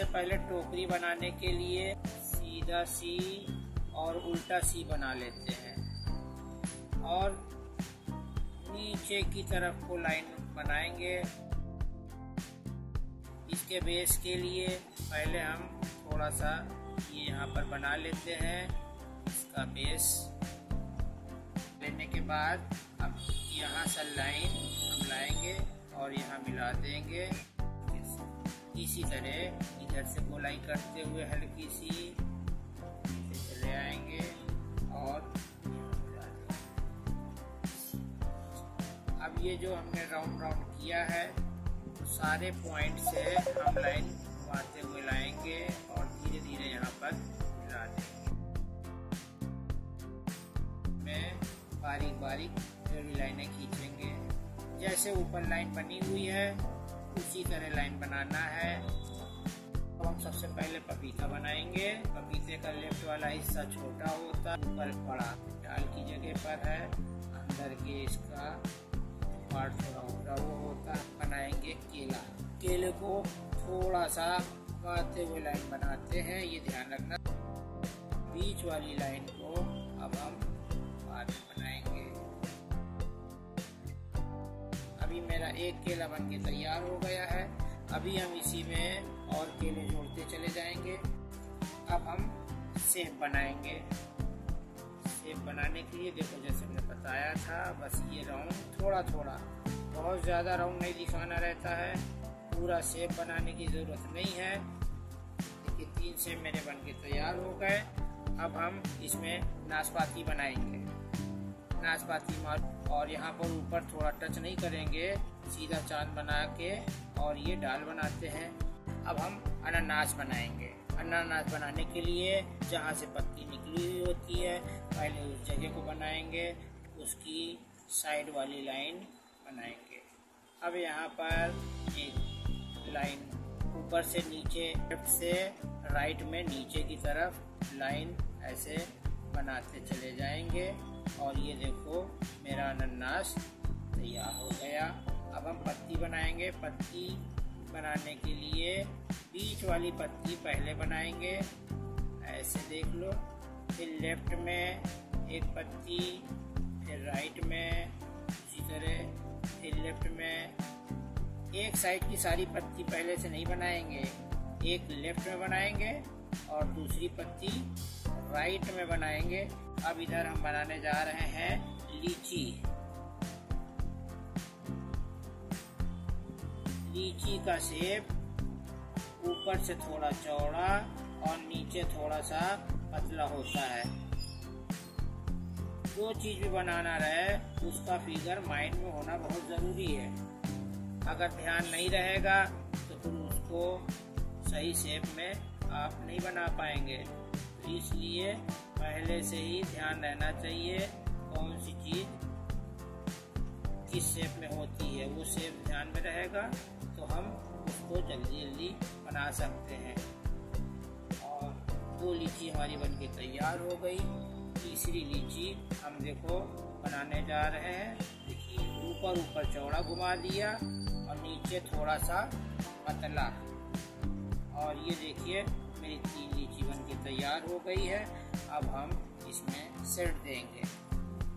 सबसे पहले टोकरी बनाने के लिए सीधा सी और उल्टा सी बना लेते हैं और नीचे की तरफ को लाइन बनाएंगे। इसके बेस के लिए पहले हम थोड़ा सा ये यहाँ पर बना लेते हैं। इसका बेस लेने के बाद अब यहाँ से लाइन हम लाएंगे और यहाँ मिला देंगे। इसी तरह इधर से गोलाई करते हुए हल्की सी चले आएंगे और अब ये जो हमने राउंड राउंड किया है तो सारे पॉइंट से हम लाइन घुमाते हुए लाएंगे और धीरे धीरे यहाँ पर मिला देंगे। मैं बारीक बारीक फिर लाइनें खींचेंगे। जैसे ऊपर लाइन बनी हुई है उसी तरह लाइन बनाना है। तो हम सबसे पहले पपीता बनाएंगे। पपीते का लेफ्ट वाला हिस्सा छोटा होता, ऊपर बड़ा डाल की जगह पर है, अंदर के इसका पार्ट थोड़ा उठा हुआ होता। बनाएंगे केला। केले को थोड़ा सा काटते हुए लाइन बनाते हैं, ये ध्यान रखना। बीच वाली लाइन को अब हम बाद में बनाएंगे। अभी मेरा एक केला बनके तैयार हो गया है। अभी हम इसी में और केले जोड़ते चले जाएंगे। अब हम सेब बनाएंगे। सेब बनाने के लिए देखो जैसे मैंने बताया था, बस ये राउंड थोड़ा थोड़ा, बहुत ज़्यादा राउंड नहीं दिखाना रहता है। पूरा सेब बनाने की ज़रूरत नहीं है। देखिए 3 सेब मेरे बनके तैयार हो गए। अब हम इसमें नाशपाती बनाएंगे। नाशपाती मार और यहाँ पर ऊपर थोड़ा टच नहीं करेंगे, सीधा चांद बना के और ये डाल बनाते हैं। अब हम अनानास बनाएंगे। अनानास बनाने के लिए जहाँ से पत्ती निकली हुई होती है पहले उस जगह को बनाएंगे, उसकी साइड वाली लाइन बनाएंगे। अब यहाँ पर एक लाइन ऊपर से नीचे, लेफ्ट से राइट में नीचे की तरफ लाइन ऐसे बनाते चले जाएंगे और ये देखो मेरा अनानास तैयार हो गया। अब हम पत्ती बनाएंगे। पत्ती बनाने के लिए बीच वाली पत्ती पहले बनाएंगे, ऐसे देख लो। फिर लेफ्ट में एक पत्ती, फिर राइट में उसी तरह, फिर लेफ्ट में। एक साइड की सारी पत्ती पहले से नहीं बनाएंगे, एक लेफ्ट में बनाएंगे और दूसरी पत्ती राइट में बनाएंगे। अब इधर हम बनाने जा रहे हैं लीची। लीची का शेप ऊपर से थोड़ा चौड़ा और नीचे थोड़ा सा पतला होता है। जो चीज भी बनाना रहे उसका फिगर माइंड में होना बहुत जरूरी है। अगर ध्यान नहीं रहेगा तो फिर उसको सही शेप में आप नहीं बना पाएंगे। तो इसलिए पहले से ही ध्यान रहना चाहिए कौन सी चीज किस शेप में होती है। वो शेप ध्यान में रहेगा तो हम उसको जल्दी जल्दी बना सकते हैं। और 2 लीची हमारी बनके तैयार हो गई। तीसरी लीची हम देखो बनाने जा रहे हैं। देखिए ऊपर चौड़ा घुमा दिया और नीचे थोड़ा सा पतला। और ये देखिए मेरी 3 लीची बनके तैयार हो गई है। अब हम इसमें सेट देंगे।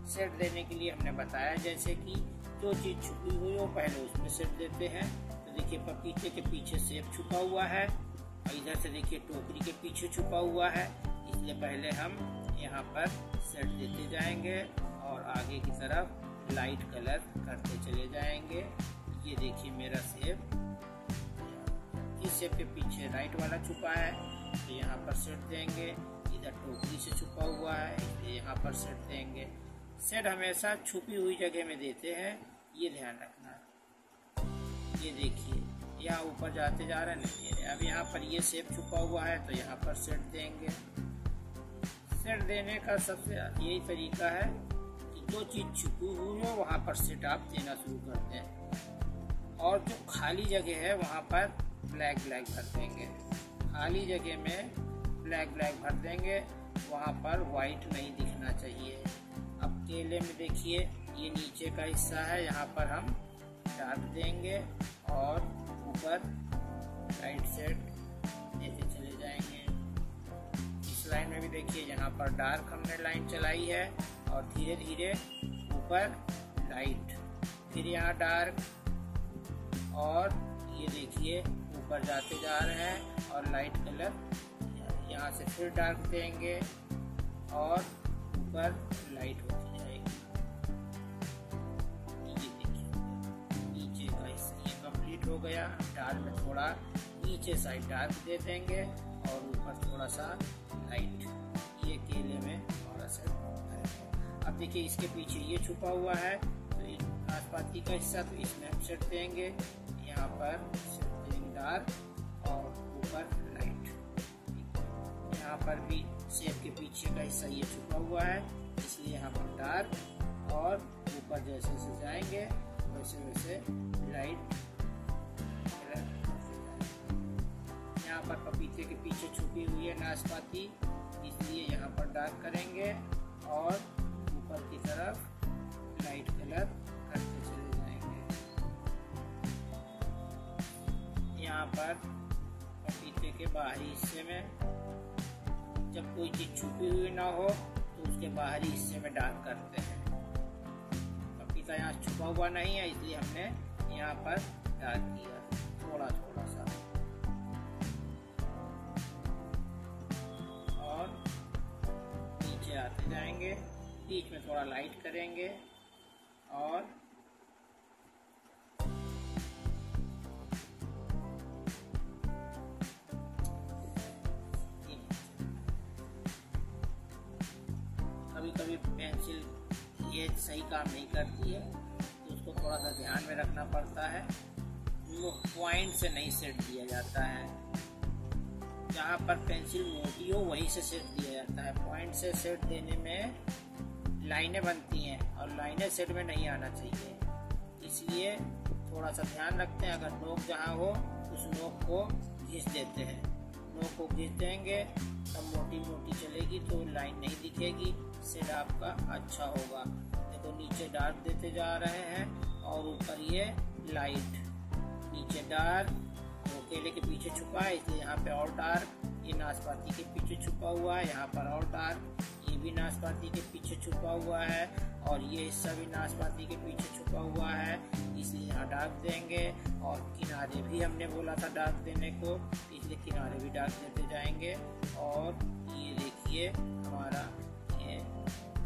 सेट देने के लिए हमने बताया जैसे कि जो चीज छुपी हुई हो पहले उसमें सेट देते हैं। तो देखिए पपीते के पीछे सेब छुपा हुआ है और इधर से देखिए टोकरी के पीछे छुपा हुआ है, इसलिए पहले हम यहाँ पर सेट देते जाएंगे और आगे की तरफ लाइट कलर करते चले जाएंगे। ये देखिए मेरा सेब, इस सेब के पीछे राइट वाला छुपा है तो यहाँ पर सेट देंगे। इधर टोकरी से छुपा हुआ है इसलिए यहाँ पर सेट देंगे। सेट हमेशा छुपी हुई जगह में देते हैं, ये ध्यान रखना। ये देखिए यहाँ ऊपर जाते जा रहे हैं। अब यहाँ पर ये सेब छुपा हुआ है तो यहाँ पर सेट देंगे। सेट देने का सबसे यही तरीका है कि जो चीज छुपी हुई हो वहाँ पर सेट आप देना शुरू करते हैं और जो खाली जगह है वहाँ पर ब्लैक भर देंगे। खाली जगह में ब्लैक भर देंगे, वहाँ पर व्हाइट नहीं दिखना चाहिए। अब केले में देखिए ये नीचे का हिस्सा है, यहाँ पर हम डार्क देंगे और ऊपर राइट साइड देखिए यहाँ पर डार्क हमने लाइन चलाई है और धीरे धीरे ऊपर लाइट, फिर यहाँ डार्क, और ये देखिए ऊपर जाते जा रहे हैं और लाइट कलर, यहाँ से फिर डार्क देंगे और ऊपर लाइट होती जाएगी। ये देखिए नीचे का हिस्सा ये कंप्लीट हो गया। डाल में थोड़ा नीचे साइड डार्क दे देंगे और ऊपर थोड़ा सा लाइट, ये केले में थोड़ा सा करेंगे। अब देखिए इसके पीछे ये छुपा हुआ है, तो नाशपाती का हिस्सा, तो इसमें हम सेट देंगे, यहाँ पर सेट देंगे डार्क और ऊपर लाइट। यहाँ पर भी सेब के पीछे का हिस्सा ये छुपा हुआ है, इसलिए यहाँ पर डार्क, और ऊपर जैसे जैसे जाएंगे वैसे वैसे लाइट। यहाँ पर पपीते के पीछे छुपी हुई है नाशपाती, इसलिए यहाँ पर डार्क करेंगे और ऊपर की तरफ लाइट कलर करते चले जाएंगे। यहाँ पर पपीते के बाहरी हिस्से में जब कोई चीज छुपी हुई ना हो तो उसके बाहरी हिस्से में डार्क करते हैं। पपीता यहाँ छुपा हुआ नहीं है, इसलिए हमने यहाँ पर डार्क किया थोड़ा थोड़ा सा, और नीचे आते जाएंगे, बीच में थोड़ा लाइट करेंगे और कभी कभी पेंसिल ये सही काम नहीं करती है, तो उसको थोड़ा सा ध्यान में रखना पड़ता है। वो पॉइंट से नहीं सेट दिया जाता है, जहाँ पर पेंसिल मोटी हो वहीं से सेट दिया जाता है। पॉइंट से सेट देने में लाइनें बनती हैं और लाइनें सेट में नहीं आना चाहिए, इसलिए थोड़ा सा ध्यान रखते हैं। अगर नोक जहाँ हो उस नोक को घिस देते हैं, नोक को घिस देंगे तब मोटी मोटी चलेगी तो लाइन नहीं दिखेगी, सेट आपका अच्छा होगा। देखो नीचे डार्क देते जा रहे हैं और ऊपर ये लाइट, नीचे डार्क, वो केले के पीछे छुपा है इसलिए यहाँ पे और डार्क, ये नाशपाती के पीछे छुपा हुआ है यहाँ पर और डार्क, ये भी नाशपाती के पीछे छुपा हुआ है और ये हिस्सा भी नाशपाती के पीछे छुपा हुआ है, इसलिए यहाँ डार्क देंगे। और किनारे भी हमने बोला था डार्क देने को, इसलिए किनारे भी डार्क देते जाएंगे। और ये देखिए हमारा ये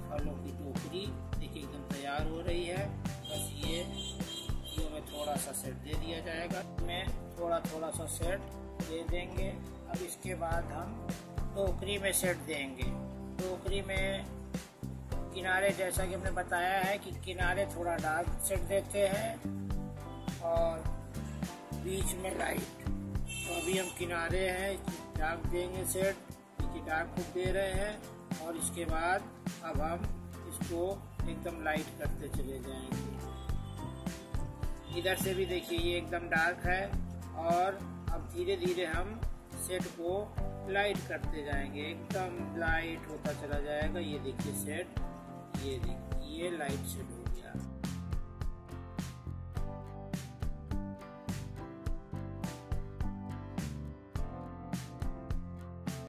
फलों की टोकरी देखिए एकदम तैयार हो रही है। बस ये में थोड़ा सा सेट दे दिया जाएगा, में थोड़ा थोड़ा सा सेट दे देंगे। अब इसके बाद हम टोकरी में सेट देंगे। टोकरी में किनारे जैसा कि हमने बताया है कि किनारे थोड़ा डार्क सेट देते हैं और बीच में लाइट। तो अभी हम किनारे हैं डार्क देंगे सेट, क्योंकि डार्क खूब दे रहे हैं, और इसके बाद अब हम इसको एकदम लाइट करते चले जाएंगे। इधर से भी देखिए ये एकदम डार्क है और अब धीरे धीरे हम सेट को लाइट करते जाएंगे, एकदम लाइट होता चला जाएगा। ये देखिए सेट, ये देखिए ये लाइट सेट